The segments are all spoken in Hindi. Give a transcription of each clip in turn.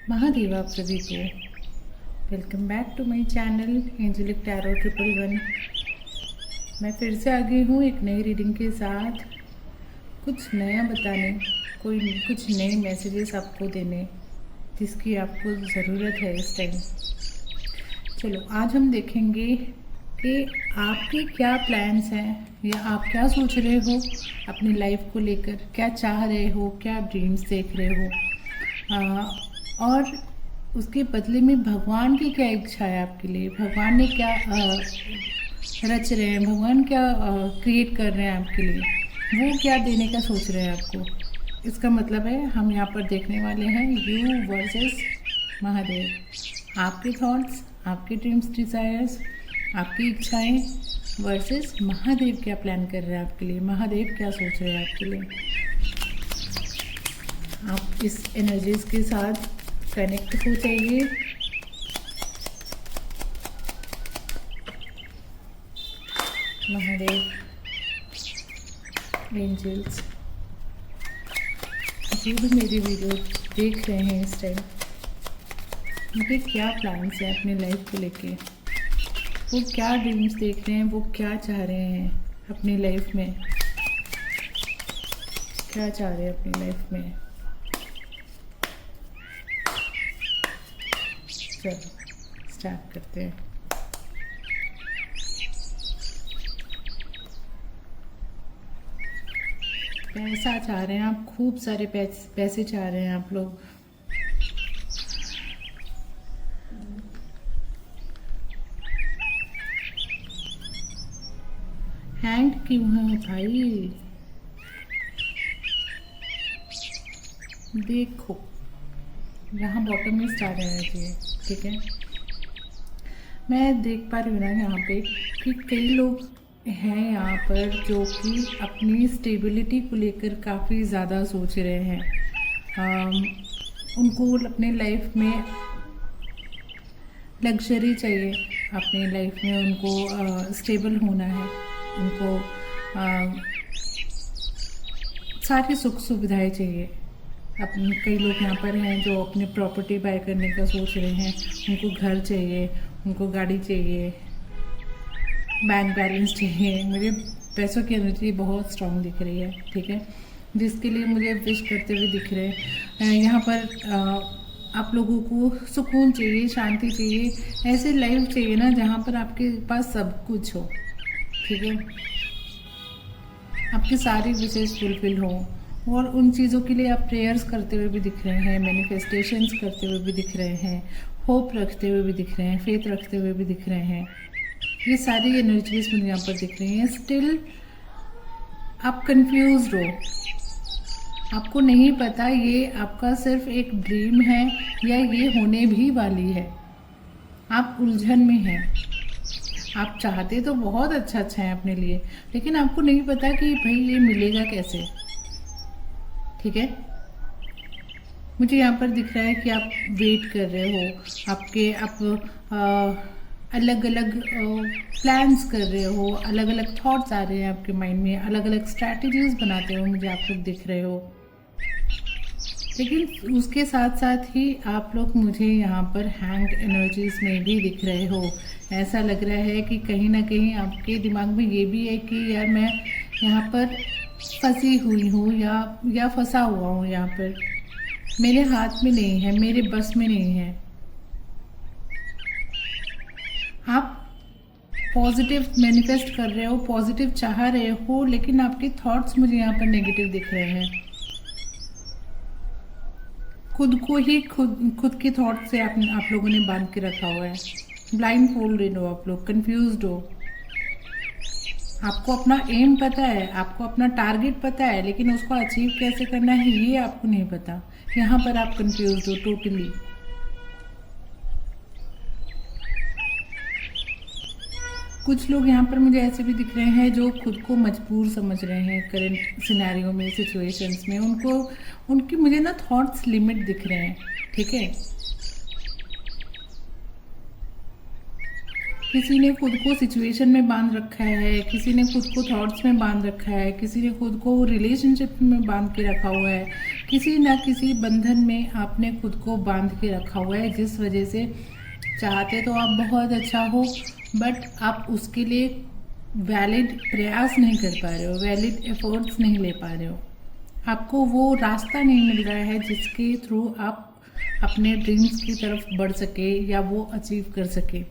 महादेव आप सभी को welcome back to my channel angelic tarot 111। मैं फिर से आ गई हूँ एक नई रीडिंग के साथ, कुछ नया बताने, कुछ नए मैसेजेस आपको देने जिसकी आपको ज़रूरत है इस टाइम। चलो आज हम देखेंगे कि आपके क्या प्लान्स हैं या आप क्या सोच रहे हो अपनी लाइफ को लेकर, क्या चाह रहे हो, क्या ड्रीम्स देख रहे हो, और उसके बदले में भगवान की क्या इच्छा है आपके लिए, भगवान ने क्या रच रहे हैं, भगवान क्या क्रिएट कर रहे हैं आपके लिए, वो क्या देने का सोच रहे हैं आपको। इसका मतलब है हम यहाँ पर देखने वाले हैं यू वर्सेस महादेव। आपके थॉट्स, आपके ड्रीम्स, डिज़ायर्स, आपकी इच्छाएं वर्सेस महादेव क्या प्लान कर रहे हैं आपके लिए, महादेव क्या सोच रहे हैं आपके लिए। आप इस एनर्जीज के साथ कनेक्ट हो जाइए। महादेव, एंजल्स, जो भी मेरी वीडियो देख रहे हैं इस टाइम, उनके क्या प्लान्स हैं अपनी लाइफ को लेके, वो क्या ड्रीम्स देख रहे हैं, वो क्या चाह रहे हैं अपनी लाइफ में, क्या चाह रहे हैं अपनी लाइफ में। चलो स्टार्ट करते हैं। पैसा चाह रहे हैं आप, खूब सारे पैसे चाह रहे हैं आप लोग। हैंड क्यों है भाई? देखो यहाँ बॉटम में स्टार एनर्जी है, ठीक है। मैं देख पा रही हूँ ना यहाँ पे कि कई लोग हैं यहाँ पर जो कि अपनी स्टेबिलिटी को लेकर काफ़ी ज़्यादा सोच रहे हैं। उनको अपने लाइफ में लग्जरी चाहिए, अपनी लाइफ में उनको स्टेबल होना है, उनको सारी सुख सुविधाएं चाहिए। अपने कई लोग यहाँ पर हैं जो अपनी प्रॉपर्टी बाय करने का सोच रहे हैं, उनको घर चाहिए, उनको गाड़ी चाहिए, बैंक बैलेंस चाहिए। मुझे पैसों की एनर्जी बहुत स्ट्रांग दिख रही है, ठीक है, जिसके लिए मुझे विश करते हुए दिख रहे हैं। यहाँ पर आप लोगों को सुकून चाहिए, शांति चाहिए, ऐसे लाइफ चाहिए ना जहाँ पर आपके पास सब कुछ हो, ठीक है, आपकी सारी विशेष फुलफिल हो। और उन चीज़ों के लिए आप प्रेयर्स करते हुए भी दिख रहे हैं, मैनिफेस्टेशंस करते हुए भी दिख रहे हैं, होप रखते हुए भी दिख रहे हैं, फेथ रखते हुए भी दिख रहे हैं। ये सारी एनर्जीज मुझे यहाँ पर दिख रही हैं। स्टिल आप कंफ्यूज्ड हो, आपको नहीं पता ये आपका सिर्फ एक ड्रीम है या ये होने भी वाली है। आप उलझन में हैं। आप चाहते तो बहुत अच्छा है अपने लिए, लेकिन आपको नहीं पता कि भाई ये मिलेगा कैसे, ठीक है। मुझे यहाँ पर दिख रहा है कि आप वेट कर रहे हो, आप अलग अलग प्लान्स कर रहे हो, अलग अलग थॉट्स आ रहे हैं आपके माइंड में, अलग अलग स्ट्रैटेजीज बनाते हो, मुझे आप लोग दिख रहे हो। लेकिन उसके साथ साथ ही आप लोग मुझे यहाँ पर हैंग एनर्जीज में भी दिख रहे हो। ऐसा लग रहा है कि कहीं ना कहीं आपके दिमाग में ये भी है कि यार मैं यहाँ पर फंसी हुई हूँ या फंसा हुआ हूँ, यहाँ पर मेरे हाथ में नहीं है, मेरे बस में नहीं है। आप पॉजिटिव मैनिफेस्ट कर रहे हो, पॉजिटिव चाह रहे हो, लेकिन आपके थॉट्स मुझे यहाँ पर नेगेटिव दिख रहे हैं। खुद को ही खुद के थॉट से आप लोगों ने बांध के रखा हुआ है। ब्लाइंड फोल्डेड हो आप लोग, कंफ्यूज्ड हो। आपको अपना एम पता है, आपको अपना टारगेट पता है, लेकिन उसको अचीव कैसे करना है ये आपको नहीं पता। यहाँ पर आप कंफ्यूज्ड हो टोटली। कुछ लोग यहाँ पर मुझे ऐसे भी दिख रहे हैं जो खुद को मजबूर समझ रहे हैं करंट सिनेरियो में, सिचुएशंस में। उनकी मुझे ना थॉट्स लिमिट दिख रहे हैं, ठीक है। किसी ने खुद को सिचुएशन में बांध रखा है, किसी ने खुद को थॉट्स में बांध रखा है, किसी ने खुद को रिलेशनशिप में बांध के रखा हुआ है, किसी ना किसी बंधन में आपने खुद को बांध के रखा हुआ है, जिस वजह से चाहते तो आप बहुत अच्छा हो, बट आप उसके लिए वैलिड प्रयास नहीं कर पा रहे हो, वैलिड एफर्ट्स नहीं ले पा रहे हो। आपको वो रास्ता नहीं मिल रहा है जिसके थ्रू आप अपने ड्रीम्स की तरफ बढ़ सके या वो अचीव कर सके।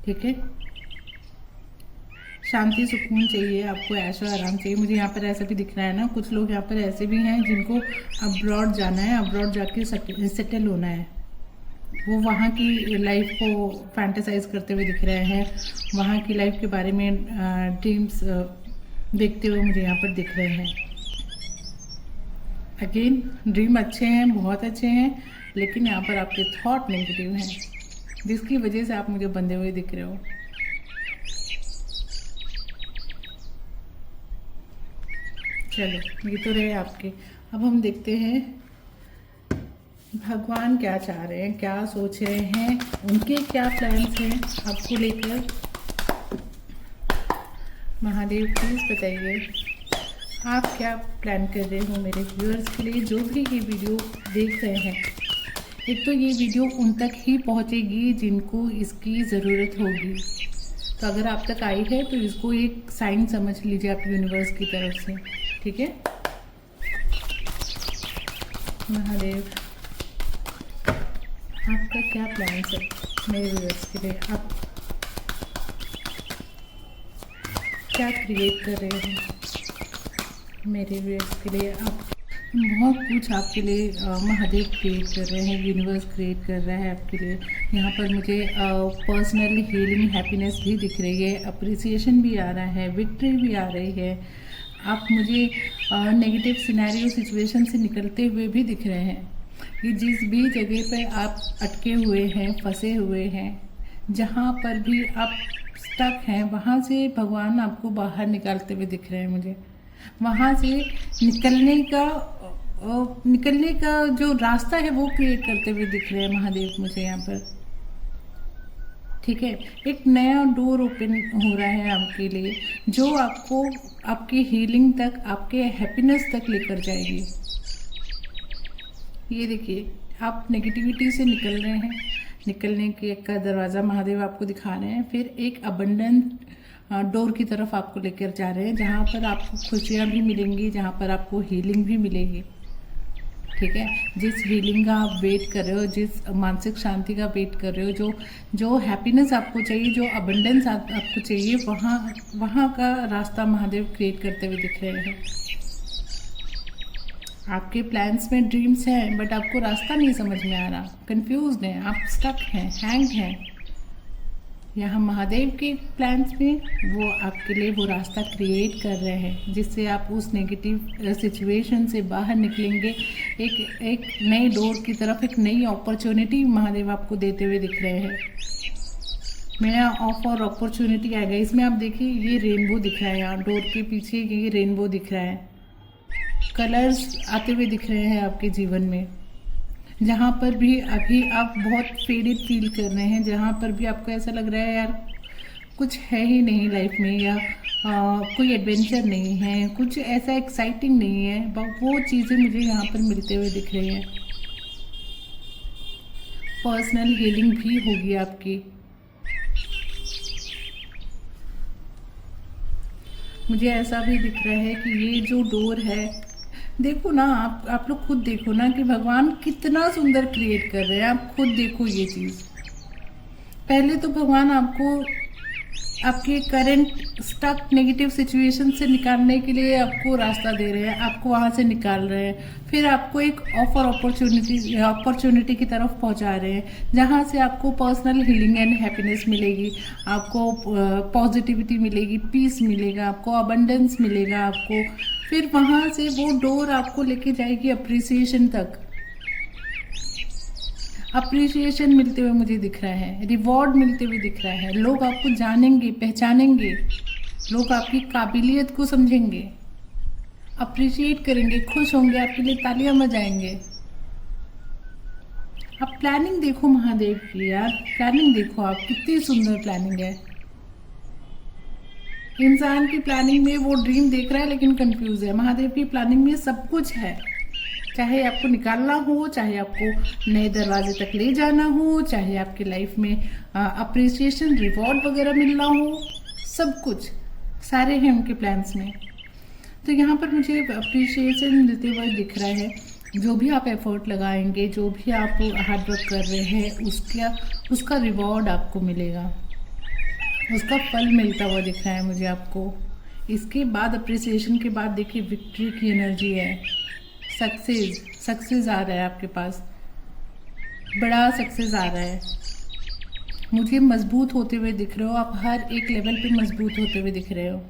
ठीक है, शांति सुकून चाहिए आपको, ऐशो आराम चाहिए। मुझे यहाँ पर ऐसा भी दिख रहा है ना, कुछ लोग यहाँ पर ऐसे भी हैं जिनको अब्रॉड जाना है, अब्रॉड जाके सेटल होना है। वो वहाँ की लाइफ को फैंटेसाइज करते हुए दिख रहे हैं, वहाँ की लाइफ के बारे में ड्रीम्स देखते हुए मुझे यहाँ पर दिख रहे हैं। अगेन ड्रीम अच्छे हैं, बहुत अच्छे हैं, लेकिन यहाँ पर आपके थॉट नेगेटिव हैं, जिसकी वजह से आप मुझे बंधे हुए दिख रहे हो। चलो, ये तो रहे आपके। अब हम देखते हैं भगवान क्या चाह रहे हैं, क्या सोच रहे हैं, उनके क्या प्लान्स हैं आपको लेकर। महादेव प्लीज़ बताइए, आप क्या प्लान कर रहे हो मेरे व्यूअर्स के लिए, जो भी ये वीडियो देख रहे हैं। एक तो ये वीडियो उन तक ही पहुंचेगी जिनको इसकी ज़रूरत होगी, तो अगर आप तक आई है तो इसको एक साइन समझ लीजिए आप यूनिवर्स की तरफ से। ठीक है, महादेव आपका क्या प्लान है मेरे व्यूअर्स के लिए, आप क्या क्रिएट कर रहे हैं मेरे व्यूअर्स के लिए। आप बहुत कुछ आपके लिए महादेव क्रिएट कर रहे हैं, यूनिवर्स क्रिएट कर रहा है आपके लिए। यहाँ पर मुझे पर्सनल हीलिंग हैप्पीनेस भी दिख रही है, अप्रिसिएशन भी आ रहा है, विक्ट्री भी आ रही है। आप मुझे नेगेटिव सिनेरियो सिचुएशन से निकलते हुए भी दिख रहे हैं। ये जिस भी जगह पर आप अटके हुए हैं, फंसे हुए हैं, जहाँ पर भी आप स्टक हैं, वहाँ से भगवान आपको बाहर निकालते हुए दिख रहे हैं मुझे। वहाँ से निकलने का जो रास्ता है वो क्रिएट करते हुए दिख रहे हैं महादेव मुझे यहाँ पर। ठीक है, एक नया डोर ओपन हो रहा है आपके लिए, जो आपको आपकी हीलिंग तक, आपके हैप्पीनेस तक लेकर जाएगी। ये देखिए, आप नेगेटिविटी से निकल रहे हैं, निकलने के का दरवाज़ा महादेव आपको दिखा रहे हैं। फिर एक अबंडेंट डोर की तरफ आपको लेकर जा रहे हैं, जहाँ पर आपको खुशियाँ भी मिलेंगी, जहाँ पर आपको हीलिंग भी मिलेगी। ठीक है, जिस हीलिंग का आप वेट कर रहे हो, जिस मानसिक शांति का वेट कर रहे हो, जो हैप्पीनेस आपको चाहिए, जो अबंडेंस आपको चाहिए, वहाँ का रास्ता महादेव क्रिएट करते हुए दिख रहे हैं। आपके प्लान्स में ड्रीम्स हैं, बट आपको रास्ता नहीं समझ में आ रहा, कंफ्यूज्ड हैं, आप स्टक हैं, हैंग हैं। यहाँ महादेव के प्लान्स में वो आपके लिए वो रास्ता क्रिएट कर रहे हैं, जिससे आप उस नेगेटिव सिचुएशन से बाहर निकलेंगे। एक नए डोर की तरफ, एक नई अपॉर्चुनिटी महादेव आपको देते हुए दिख रहे हैं। नया ऑफर, अपॉर्चुनिटी आएगा। इसमें आप देखिए, ये रेनबो दिख रहा है, यहाँ डोर के पीछे ये रेनबो दिख रहा है। कलर्स आते हुए दिख रहे हैं आपके जीवन में। जहाँ पर भी अभी आप बहुत फेडेड फील कर रहे हैं, जहाँ पर भी आपको ऐसा लग रहा है यार कुछ है ही नहीं लाइफ में, या कोई एडवेंचर नहीं है, कुछ ऐसा एक्साइटिंग नहीं है, वो चीज़ें मुझे यहाँ पर मिलते हुए दिख रही हैं। पर्सनल हीलिंग भी होगी आपकी। मुझे ऐसा भी दिख रहा है कि ये जो डोर है, देखो ना, आप लोग खुद देखो ना कि भगवान कितना सुंदर क्रिएट कर रहे हैं। आप खुद देखो ये चीज़। पहले तो भगवान आपको आपके करंट स्टक नेगेटिव सिचुएशन से निकालने के लिए आपको रास्ता दे रहे हैं, आपको वहाँ से निकाल रहे हैं। फिर आपको एक अपॉर्चुनिटी की तरफ पहुँचा रहे हैं, जहाँ से आपको पर्सनल हीलिंग एंड हैप्पीनेस मिलेगी, आपको पॉजिटिविटी मिलेगी, पीस मिलेगा, आपको अबंडेंस मिलेगा आपको। फिर वहाँ से वो डोर आपको लेके जाएगी अप्रिसिएशन तक। अप्रिसिएशन मिलते हुए मुझे दिख रहा है, रिवॉर्ड मिलते हुए दिख रहा है। लोग आपको जानेंगे, पहचानेंगे, लोग आपकी काबिलियत को समझेंगे, अप्रिशिएट करेंगे, खुश होंगे, आपके लिए तालियां बजाएंगे। आप प्लानिंग देखो महादेव की, यार प्लानिंग देखो, आप कितनी सुंदर प्लानिंग है। इंसान की प्लानिंग में वो ड्रीम देख रहा है लेकिन कंफ्यूज है। महादेव की प्लानिंग में सब कुछ है, चाहे आपको निकालना हो, चाहे आपको नए दरवाजे तक ले जाना हो, चाहे आपकी लाइफ में अप्रिसिएशन रिवॉर्ड वगैरह मिलना हो, सब कुछ सारे हैं उनके प्लान्स में। तो यहाँ पर मुझे अप्रिसिएशन मिलते हुए दिख रहा है। जो भी आप एफर्ट लगाएंगे, जो भी आप हार्ड वर्क कर रहे हैं, उसका रिवॉर्ड आपको मिलेगा, उसका फल मिलता हुआ दिख रहा है मुझे आपको। इसके बाद अप्रिसिएशन के बाद देखिए विक्ट्री की एनर्जी है, सक्सेस आ रहा है आपके पास, बड़ा सक्सेस आ रहा है। मुझे मजबूत होते हुए दिख रहे हो आप, हर एक लेवल पे मजबूत होते हुए दिख रहे हो,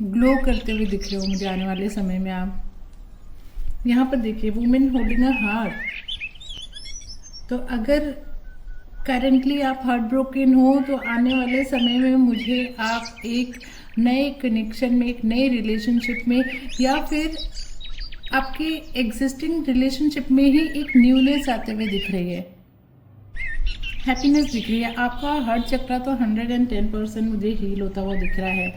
ग्लो करते हुए दिख रहे हो मुझे आने वाले समय में आप। यहाँ पर देखिए वुमेन होल्डिंग अ हार्ट। तो अगर करेंटली आप हार्ट ब्रोकन हो तो आने वाले समय में मुझे आप एक नए कनेक्शन में, एक नए रिलेशनशिप में, या फिर आपके एग्जिस्टिंग रिलेशनशिप में ही एक न्यूनेस आते हुए दिख रही है, हैप्पीनेस दिख रही है। आपका हार्ट चक्रा तो 110% मुझे हील होता हुआ दिख रहा है।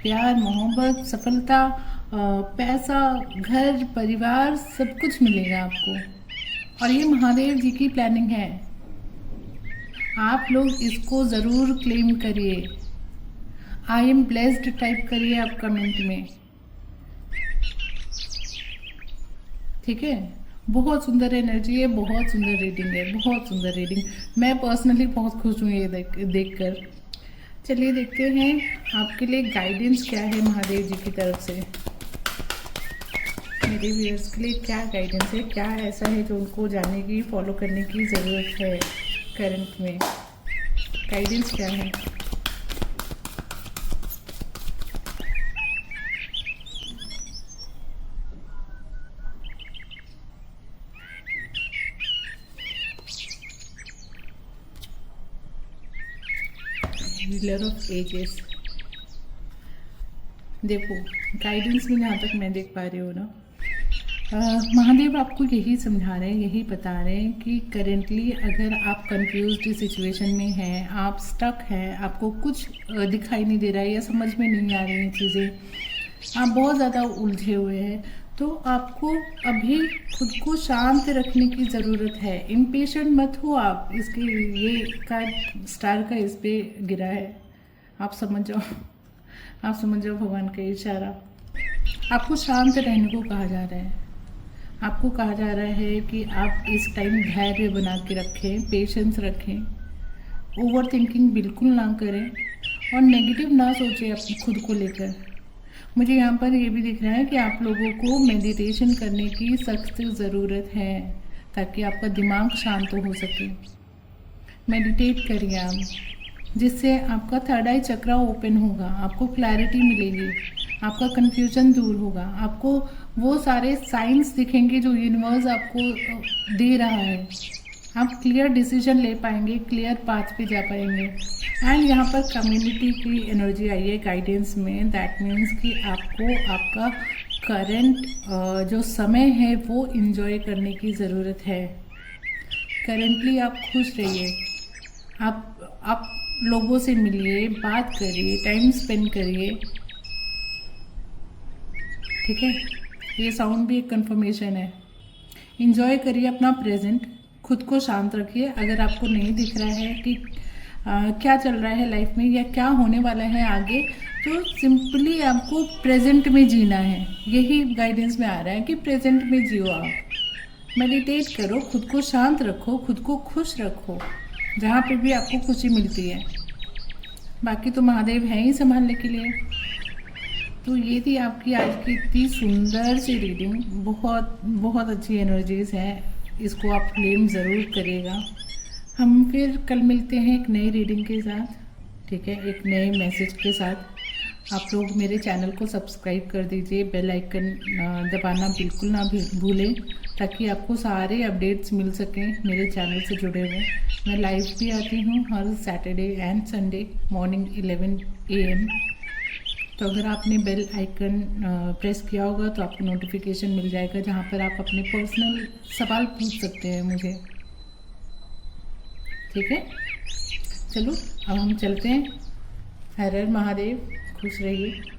प्यार, मोहब्बत, सफलता, पैसा, घर, परिवार, सब कुछ मिलेगा आपको। और ये महादेव जी की प्लानिंग है, आप लोग इसको ज़रूर क्लेम करिए। आई एम ब्लेस्ड टाइप करिए आप कमेंट में, ठीक है। बहुत सुंदर एनर्जी है, बहुत सुंदर रीडिंग है, बहुत सुंदर रीडिंग। मैं पर्सनली बहुत खुश हूँ ये देखकर। चलिए देखते हैं आपके लिए गाइडेंस क्या है महादेव जी की तरफ से। मेरे व्यूअर्स के लिए क्या गाइडेंस है, क्या ऐसा है जो उनको जानने की, फॉलो करने की ज़रूरत है करंट में। गाइडेंस क्या है? Wheeler of ages. देखो गाइडेंस में जहाँ तक मैं देख पा रही हूँ ना, महादेव आपको यही समझा रहे हैं, यही बता रहे हैं कि करेंटली अगर आप कंफ्यूज्ड सिचुएशन में हैं, आप स्टक हैं, आपको कुछ दिखाई नहीं दे रहा है या समझ में नहीं आ रही हैं चीज़ें, आप बहुत ज़्यादा उलझे हुए हैं, तो आपको अभी खुद को शांत रखने की ज़रूरत है। इम्पेशेंट मत हो आप। इसके ये कार्ड स्टार का इस पर गिरा है, आप समझ जाओ, आप समझ जाओ भगवान का इशारा। आपको शांत रहने को कहा जा रहा है, आपको कहा जा रहा है कि आप इस टाइम धैर्य बना के रखें, पेशेंस रखें, ओवर थिंकिंग बिल्कुल ना करें और नेगेटिव ना सोचें अपने खुद को लेकर। मुझे यहाँ पर ये भी दिख रहा है कि आप लोगों को मेडिटेशन करने की सख्त ज़रूरत है ताकि आपका दिमाग शांत हो सके। मेडिटेट करिए आप, जिससे आपका थर्ड आई चक्रा ओपन होगा, आपको क्लैरिटी मिलेगी, आपका कन्फ्यूजन दूर होगा, आपको वो सारे साइंस दिखेंगे जो यूनिवर्स आपको दे रहा है। आप क्लियर डिसीजन ले पाएंगे, क्लियर पाथ पे जा पाएंगे। एंड यहाँ पर कम्युनिटी की एनर्जी आई है गाइडेंस में। दैट मीन्स कि आपको आपका करंट जो समय है वो इन्जॉय करने की ज़रूरत है। करेंटली आप खुश रहिए, आप लोगों से मिलिए, बात करिए, टाइम स्पेंड करिए, ठीक है। ये साउंड भी एक कंफर्मेशन है। इंजॉय करिए अपना प्रेजेंट, खुद को शांत रखिए। अगर आपको नहीं दिख रहा है कि क्या चल रहा है लाइफ में या क्या होने वाला है आगे, तो सिंपली आपको प्रेजेंट में जीना है। यही गाइडेंस में आ रहा है कि प्रेजेंट में जियो आप। मेडिटेट करो, खुद को शांत रखो, खुद को खुश रखो, जहाँ पे भी आपको खुशी मिलती है। बाकी तो महादेव हैं ही संभालने के लिए। तो ये थी आपकी आज की इतनी सुंदर सी रीडिंग। बहुत बहुत अच्छी एनर्जीज़ हैं, इसको आप क्लेम ज़रूर करिएगा। हम फिर कल मिलते हैं एक नई रीडिंग के साथ, ठीक है, एक नए मैसेज के साथ। आप लोग मेरे चैनल को सब्सक्राइब कर दीजिए, बेल आइकन दबाना बिल्कुल ना भूलें ताकि आपको सारे अपडेट्स मिल सकें मेरे चैनल से जुड़े हुए। मैं लाइव भी आती हूँ हर Saturday and Sunday morning 11 AM। तो अगर आपने बेल आइकन प्रेस किया होगा तो आपको नोटिफिकेशन मिल जाएगा, जहाँ पर आप अपने पर्सनल सवाल पूछ सकते हैं मुझे, ठीक है। चलो अब हम चलते हैं, हर हर महादेव, खुश रहिए।